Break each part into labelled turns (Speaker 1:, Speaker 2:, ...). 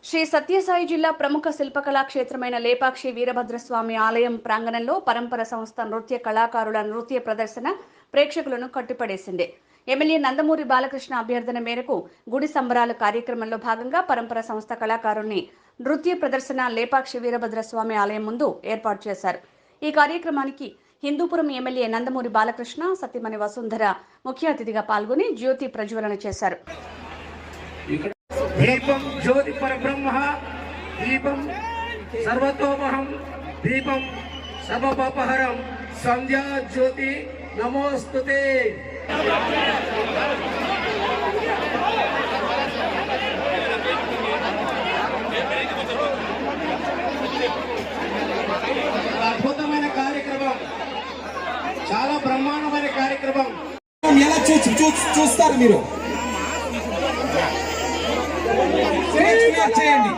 Speaker 1: శ్రీ సత్యసాయి జిల్లా ప్రముఖ శిల్పకళా క్షేత్రమైన లేపాక్షి వీరభద్రస్వామి ఆలయం ప్రాంగణంలో పరంపర సంస్థ నృత్య కళాకారుల నృత్య ప్రదర్శన ప్రేక్షకులను కట్టిపడేసింది. ఎమ్మెల్యే నందమూరి బాలకృష్ణ అభ్యర్థన మేరకు గుడి సంబరాల కార్యక్రమంలో భాగంగా పరంపర సంస్థ కళాకారుల్ని నృత్య ప్రదర్శన లేపాక్షి వీరభద్రస్వామి ఆలయం ముందు ఏర్పాటు చేశారు. ఈ కార్యక్రమానికి హిందూపురం ఎమ్మెల్యే నందమూరి బాలకృష్ణ, సతీమణి వసుంధర ముఖ్య అతిథిగా పాల్గొని జ్యోతి ప్రజ్వలన చేశారు.
Speaker 2: దీపం జ్యోతి పరబ్రహ్మ, దీపం సర్వతోమహం, దీపం సర్వపాపహరం, సంధ్యా జ్యోతి నమోస్తుతే. అద్భుతమైన కార్యక్రమం, చాలా బ్రహ్మాండమైన కార్యక్రమం.
Speaker 3: ఎలా చూస్తారు మీరు? చేయండి.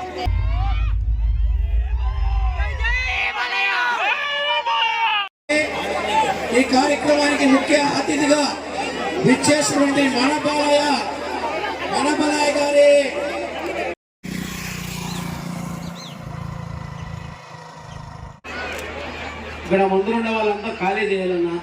Speaker 2: ఈ కార్యక్రమానికి ముఖ్య అతిథిగా విచ్చేసినటువంటి మనబాలయ్య గారి ఇక్కడ ముందున్న వాళ్ళంతా ఖాళీ చేయాలన్నా.